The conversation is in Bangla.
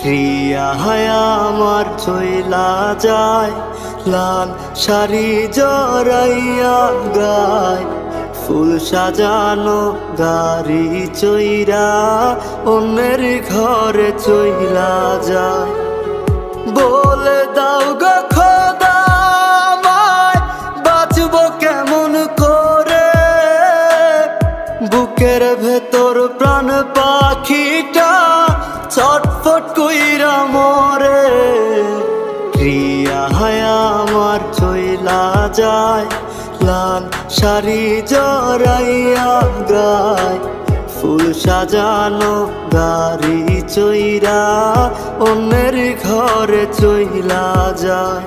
ক্রিয়া আমার চইলা যায়, লাল শাড়ি জড়াইয়া গায়, ফুল সাজানো গাড়ি চইরা অন্যের ঘরে চইলা যায়। বলে দাও গো খোদা আমায় বাঁচবো কেমন করে, বুকের ভেতর প্রাণ পাখিটা ছটফট কইরা মরে। ক্রিয়া আমার চইলা যায়, লাল শাড়ি জড়াইয়া গায়, ফুল সাজানো গাড়ি চইরা অন্যের ঘরে চইলা যায়।